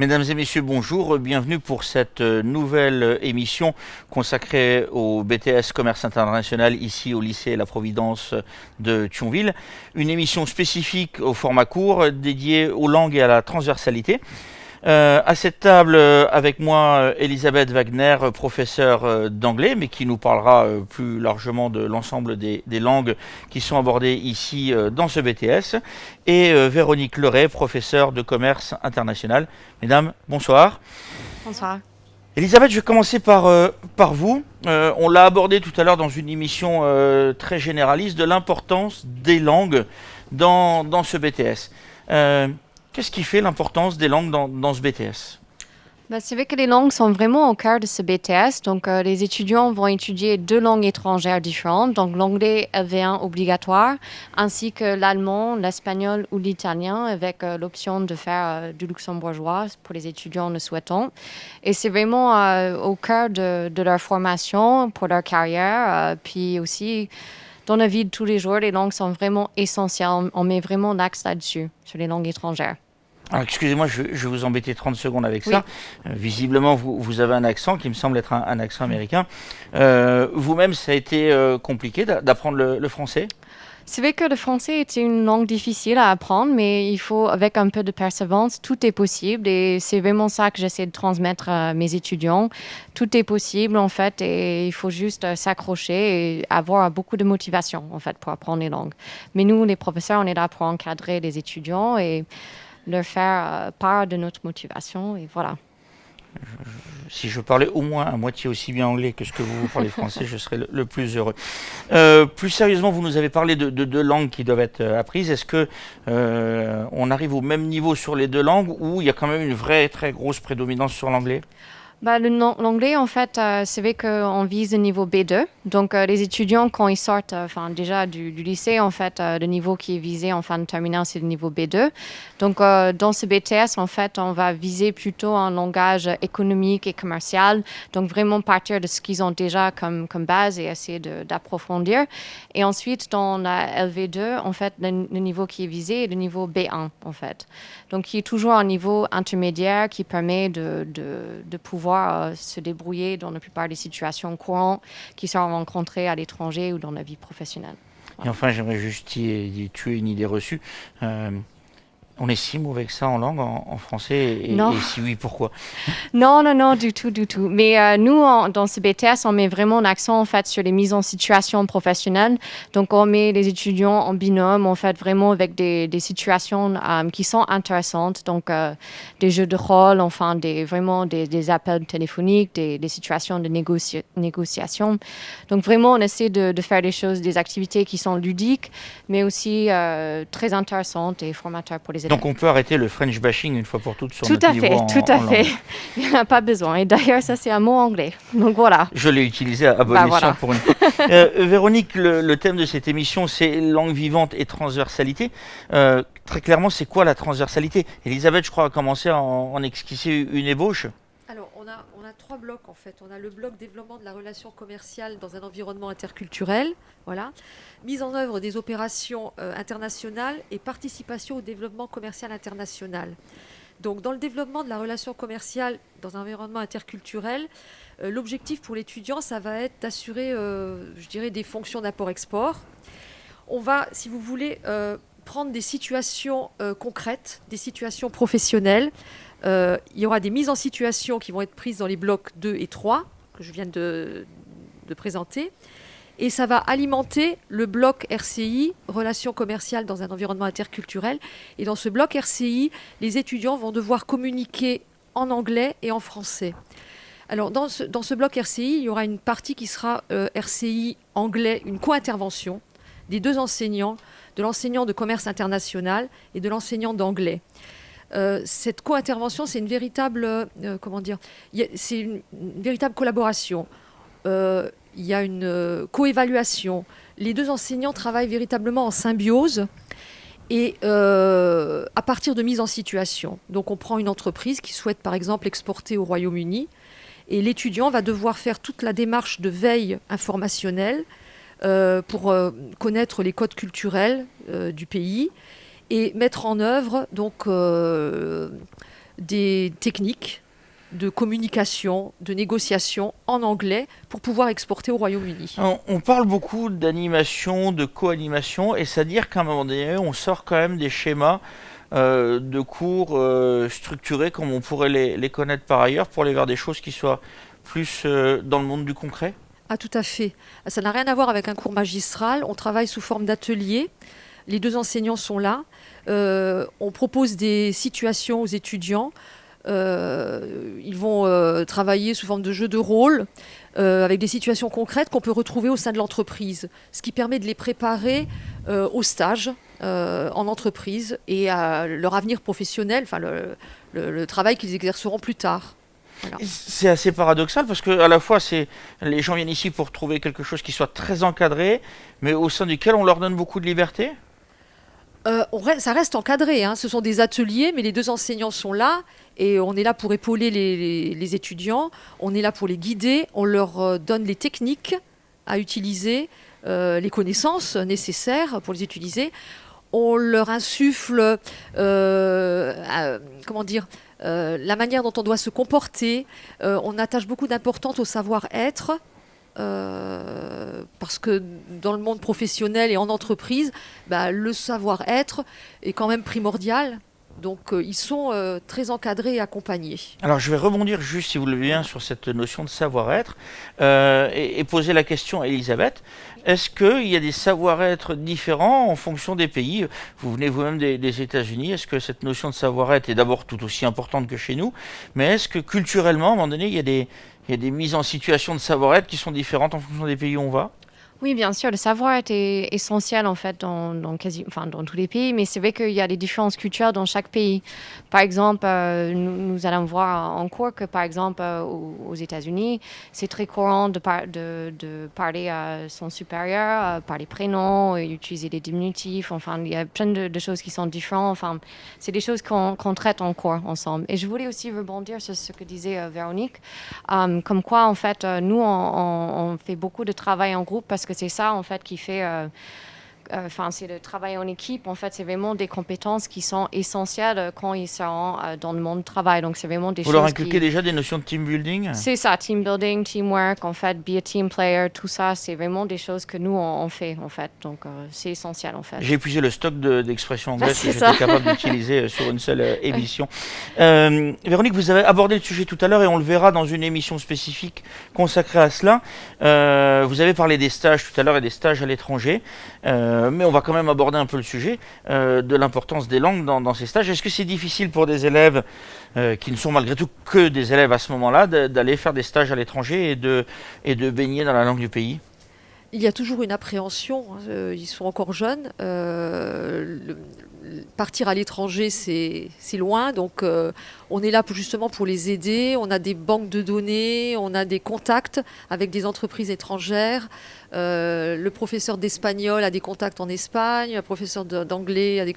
Mesdames et messieurs, bonjour. Bienvenue pour cette nouvelle émission consacrée au BTS Commerce International ici au lycée La Providence de Thionville. Une émission spécifique au format court dédiée aux langues et à la transversalité. À cette table avec moi, Elisabeth Wagner, professeure d'anglais, mais qui nous parlera plus largement de l'ensemble des langues qui sont abordées ici dans ce BTS, et Véronique Leray, professeure de commerce international. Mesdames, bonsoir. Bonsoir. Elisabeth, je vais commencer par vous. On l'a abordé tout à l'heure dans une émission très généraliste de l'importance des langues dans ce BTS. Qu'est-ce qui fait l'importance des langues dans ce BTS? C'est vrai que les langues sont vraiment au cœur de ce BTS. Donc, les étudiants vont étudier 2 langues étrangères différentes. Donc, l'anglais LV1 obligatoire, ainsi que l'allemand, l'espagnol ou l'italien, avec l'option de faire du luxembourgeois pour les étudiants le souhaitant. Et c'est vraiment au cœur de leur formation, pour leur carrière. Puis aussi, dans la vie de tous les jours, les langues sont vraiment essentielles. On met vraiment l'axe là-dessus, sur les langues étrangères. Alors, excusez-moi, je vais vous embêter 30 secondes avec Oui. ça. Visiblement, vous avez un accent qui me semble être un accent américain. Vous-même, ça a été compliqué d'apprendre le français? C'est vrai que le français est une langue difficile à apprendre, mais il faut, avec un peu de persévérance, tout est possible. Et c'est vraiment ça que j'essaie de transmettre à mes étudiants. Tout est possible, en fait, et il faut juste s'accrocher et avoir beaucoup de motivation, en fait, pour apprendre les langues. Mais nous, les professeurs, on est là pour encadrer les étudiants et leur faire part de notre motivation. Et voilà. Si je parlais au moins à moitié aussi bien anglais que ce que vous parlez français, je serais le plus heureux. Plus sérieusement, vous nous avez parlé de deux langues qui doivent être apprises. Est-ce que on arrive au même niveau sur les deux langues ou il y a quand même une vraie très grosse prédominance sur l'anglais? L'anglais, en fait, c'est vrai qu'on vise le niveau B2. Donc, les étudiants, quand ils sortent déjà du lycée, en fait, le niveau qui est visé en fin de terminale, c'est le niveau B2. Donc, dans ce BTS, en fait, on va viser plutôt un langage économique et commercial. Donc, vraiment partir de ce qu'ils ont déjà comme base et essayer d'approfondir. Et ensuite, dans la LV2, en fait, le niveau qui est visé est le niveau B1, en fait. Donc, qui est toujours un niveau intermédiaire qui permet de pouvoir se débrouiller dans la plupart des situations courantes qui sont rencontrées à l'étranger ou dans la vie professionnelle. Et enfin, j'aimerais juste y tuer une idée reçue. On est si mauvais que ça en langue, en français, Non. et si oui, pourquoi? Non, du tout. Mais nous, dans ce BTS, on met vraiment l'accent en fait sur les mises en situation professionnelles. Donc, on met les étudiants en binôme, en fait, vraiment avec des situations qui sont intéressantes. Donc, des jeux de rôle, enfin, vraiment des appels téléphoniques, des situations de négociation. Donc, vraiment, on essaie de faire des choses, des activités qui sont ludiques, mais aussi très intéressantes et formateurs pour les élèves. Donc on peut arrêter le French bashing une fois pour toutes sur Tout notre à niveau fait, tout à en fait. langue. Il n'y en a pas besoin. Et d'ailleurs, ça, c'est un mot anglais. Donc voilà. Je l'ai utilisé à bon escient Voilà. pour une fois. Véronique, le thème de cette émission, c'est langue vivante et transversalité. Très clairement, c'est quoi la transversalité? Elisabeth, je crois, a commencé à en esquisser une ébauche. Alors, on a 3 blocs en fait. On a le bloc développement de la relation commerciale dans un environnement interculturel, voilà. Mise en œuvre des opérations internationales et participation au développement commercial international. Donc, dans le développement de la relation commerciale dans un environnement interculturel, l'objectif pour l'étudiant, ça va être d'assurer, je dirais, des fonctions d'import-export. On va, si vous voulez, prendre des situations concrètes, des situations professionnelles. Il y aura des mises en situation qui vont être prises dans les blocs 2 et 3 que je viens de présenter. Et ça va alimenter le bloc RCI, relations commerciales dans un environnement interculturel. Et dans ce bloc RCI, les étudiants vont devoir communiquer en anglais et en français. Alors, dans ce bloc RCI, il y aura une partie qui sera RCI anglais, une co-intervention des 2 enseignants, de l'enseignant de commerce international et de l'enseignant d'anglais. Cette co-intervention, c'est une véritable, c'est une véritable collaboration. Il y a une co-évaluation. Les 2 enseignants travaillent véritablement en symbiose et à partir de mise en situation. Donc, on prend une entreprise qui souhaite, par exemple, exporter au Royaume-Uni et l'étudiant va devoir faire toute la démarche de veille informationnelle pour connaître les codes culturels du pays et mettre en œuvre donc des techniques de communication, de négociation en anglais pour pouvoir exporter au Royaume-Uni. On parle beaucoup d'animation, de co-animation, et c'est-à-dire qu'à un moment donné, on sort quand même des schémas de cours structurés comme on pourrait les connaître par ailleurs pour aller vers des choses qui soient plus dans le monde du concret. Ah, tout à fait. Ça n'a rien à voir avec un cours magistral. On travaille sous forme d'atelier. Les deux enseignants sont là. On propose des situations aux étudiants. Ils vont travailler sous forme de jeu de rôle avec des situations concrètes qu'on peut retrouver au sein de l'entreprise, ce qui permet de les préparer au stage en entreprise et à leur avenir professionnel, enfin le travail qu'ils exerceront plus tard. Voilà. C'est assez paradoxal parce que à la fois les gens viennent ici pour trouver quelque chose qui soit très encadré, mais au sein duquel on leur donne beaucoup de liberté. Ça reste encadré, hein. Ce sont des ateliers, mais les deux enseignants sont là et on est là pour épauler les étudiants, on est là pour les guider, on leur donne les techniques à utiliser, les connaissances nécessaires pour les utiliser. On leur insuffle la manière dont on doit se comporter. On attache beaucoup d'importance au savoir-être. Parce que dans le monde professionnel et en entreprise, le savoir-être est quand même primordial. Donc ils sont très encadrés et accompagnés. Alors je vais rebondir juste, si vous le voulez bien, sur cette notion de savoir-être et poser la question à Elisabeth. Est-ce qu'il y a des savoir-être différents en fonction des pays? Vous venez vous-même des États-Unis. Est-ce que cette notion de savoir-être est d'abord tout aussi importante que chez nous? Mais est-ce que culturellement, à un moment donné, il y a des mises en situation de savoir-être qui sont différentes en fonction des pays où on va? Oui, bien sûr, le savoir-être est essentiel en fait dans tous les pays, mais c'est vrai qu'il y a des différences culturelles dans chaque pays. Par exemple, nous allons voir en cours que par exemple aux États-Unis, c'est très courant de parler à son supérieur par les prénoms, et utiliser des diminutifs. Enfin, il y a plein de choses qui sont différentes. Enfin, c'est des choses qu'on traite en cours ensemble. Et je voulais aussi rebondir sur ce que disait Véronique, comme quoi en fait nous on fait beaucoup de travail en groupe parce que c'est ça en fait qui fait c'est le travail en équipe. En fait, c'est vraiment des compétences qui sont essentielles quand ils seront dans le monde du travail. Donc, c'est vraiment des Vous choses leur inculquez déjà des notions de team building? C'est ça, team building, teamwork, en fait, be a team player, tout ça, c'est vraiment des choses que nous, on fait, en fait. Donc, c'est essentiel, en fait. J'ai épuisé le stock d'expressions anglaises que C'est j'étais ça. capable d'utiliser sur une seule émission. Véronique, vous avez abordé le sujet tout à l'heure et on le verra dans une émission spécifique consacrée à cela. Vous avez parlé des stages tout à l'heure et des stages à l'étranger. Mais on va quand même aborder un peu le sujet de l'importance des langues dans ces stages. Est-ce que c'est difficile pour des élèves qui ne sont malgré tout que des élèves à ce moment-là d'aller faire des stages à l'étranger et de baigner dans la langue du pays? Il y a toujours une appréhension, ils sont encore jeunes. Partir à l'étranger, c'est loin, donc on est là justement pour les aider. On a des banques de données, on a des contacts avec des entreprises étrangères. Le professeur d'espagnol a des contacts en Espagne, le professeur d'anglais a des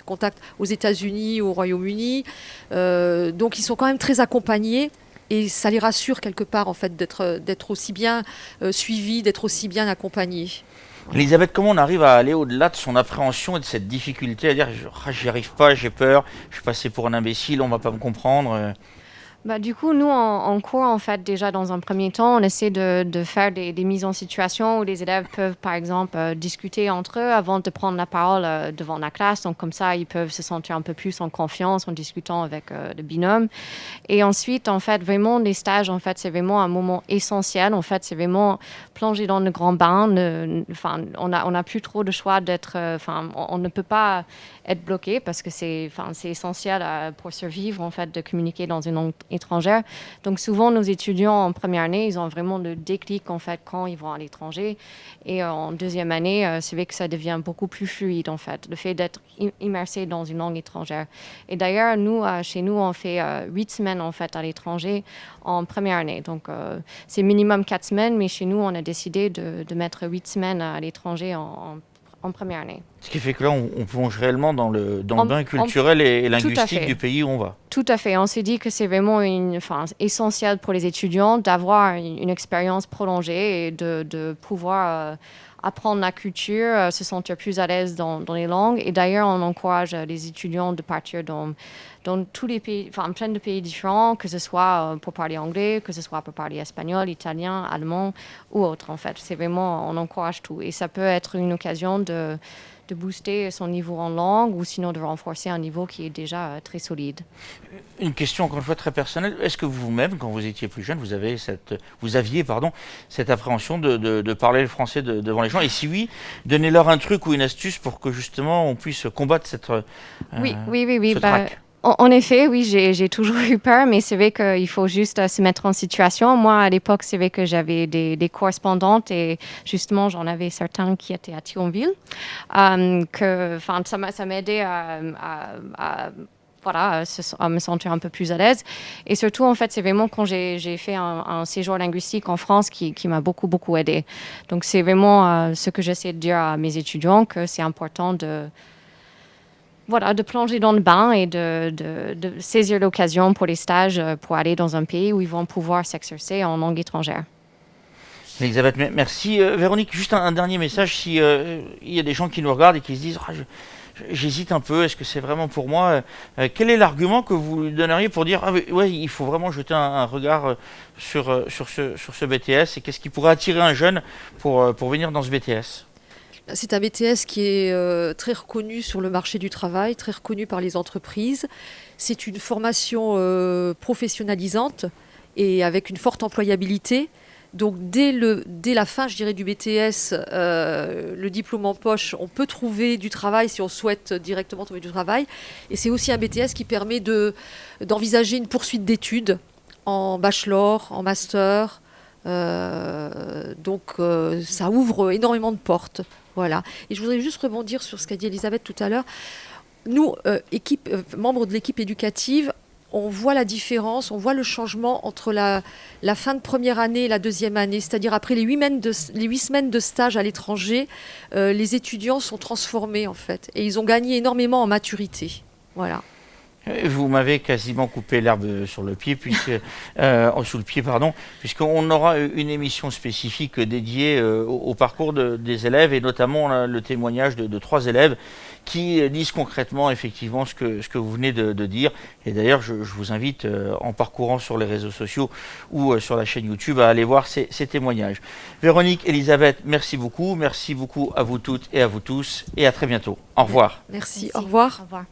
contacts aux États-Unis, au Royaume-Uni. Donc ils sont quand même très accompagnés. Et ça les rassure quelque part en fait d'être aussi bien suivis, d'être aussi bien accompagnés. Elisabeth, comment on arrive à aller au-delà de son appréhension et de cette difficulté à dire j'y arrive pas, j'ai peur, je suis passé pour un imbécile, on va pas me comprendre? Du coup, nous, en cours, en fait, déjà dans un premier temps, on essaie de faire des mises en situation où les élèves peuvent, par exemple, discuter entre eux avant de prendre la parole devant la classe. Donc, comme ça, ils peuvent se sentir un peu plus en confiance en discutant avec le binôme. Et ensuite, en fait, vraiment, les stages, en fait, c'est vraiment un moment essentiel. En fait, c'est vraiment plonger dans le grand bain. On n'a plus trop de choix d'être... on ne peut pas être bloqué parce que c'est essentiel pour survivre, en fait, de communiquer dans une langue étrangère. Donc, souvent, nos étudiants en première année, ils ont vraiment le déclic, en fait, quand ils vont à l'étranger. Et en deuxième année, c'est vrai que ça devient beaucoup plus fluide, en fait, le fait d'être immersé dans une langue étrangère. Et d'ailleurs, nous, chez nous, on fait 8 semaines, en fait, à l'étranger en première année. Donc, c'est minimum 4 semaines, mais chez nous, on a décidé de mettre 8 semaines à l'étranger en première année. Ce qui fait que là, on plonge réellement dans le bain culturel et linguistique du pays où on va. Tout à fait. On s'est dit que c'est vraiment essentiel pour les étudiants d'avoir une expérience prolongée et de pouvoir apprendre la culture, se sentir plus à l'aise dans les langues. Et d'ailleurs, on encourage les étudiants de partir dans tous les pays, enfin plein de pays différents, que ce soit pour parler anglais, que ce soit pour parler espagnol, italien, allemand ou autre. En fait, c'est vraiment, on encourage tout. Et ça peut être une occasion de booster son niveau en langue ou sinon de renforcer un niveau qui est déjà très solide. Une question encore une fois très personnelle. Est-ce que vous-même, quand vous étiez plus jeune, vous aviez cette appréhension de parler le français devant les gens? Et si oui, donnez-leur un truc ou une astuce pour que justement on puisse combattre Oui. ce trac. En effet, oui, j'ai toujours eu peur, mais c'est vrai qu'il faut juste se mettre en situation. Moi, à l'époque, c'est vrai que j'avais des correspondantes et justement, j'en avais certains qui étaient à Thionville. Ça m'aidait à me sentir un peu plus à l'aise. Et surtout, en fait, c'est vraiment quand j'ai fait un séjour linguistique en France qui m'a beaucoup aidé. Donc, c'est vraiment ce que j'essaie de dire à mes étudiants, que c'est important de plonger dans le bain et de saisir l'occasion pour les stages, pour aller dans un pays où ils vont pouvoir s'exercer en langue étrangère. Elisabeth, merci. Véronique, juste un dernier message. Si il y a des gens qui nous regardent et qui se disent j'hésite un peu, est-ce que c'est vraiment pour moi? Quel est l'argument que vous donneriez pour dire ouais, il faut vraiment jeter un regard sur ce BTS, et qu'est-ce qui pourrait attirer un jeune pour venir dans ce BTS? C'est un BTS qui est très reconnu sur le marché du travail, très reconnu par les entreprises. C'est une formation professionnalisante et avec une forte employabilité. Donc dès la fin, je dirais, du BTS, le diplôme en poche, on peut trouver du travail si on souhaite directement trouver du travail. Et c'est aussi un BTS qui permet d'envisager une poursuite d'études en bachelor, en master. Donc ça ouvre énormément de portes. Voilà. Et je voudrais juste rebondir sur ce qu'a dit Elisabeth tout à l'heure. Nous, membres de l'équipe éducative, on voit la différence, on voit le changement entre la fin de première année et la deuxième année. C'est-à-dire après les 8 semaines de stage à l'étranger, les étudiants sont transformés en fait. Et ils ont gagné énormément en maturité. Voilà. Vous m'avez quasiment coupé l'herbe sous le pied, puisqu'on aura une émission spécifique dédiée au parcours des élèves, et notamment le témoignage de 3 élèves qui disent concrètement effectivement ce que vous venez de dire. Et d'ailleurs, je vous invite, en parcourant sur les réseaux sociaux ou sur la chaîne YouTube, à aller voir ces témoignages. Véronique, Elisabeth, merci beaucoup à vous toutes et à vous tous, et à très bientôt. Au revoir. Merci. Au revoir. Au revoir.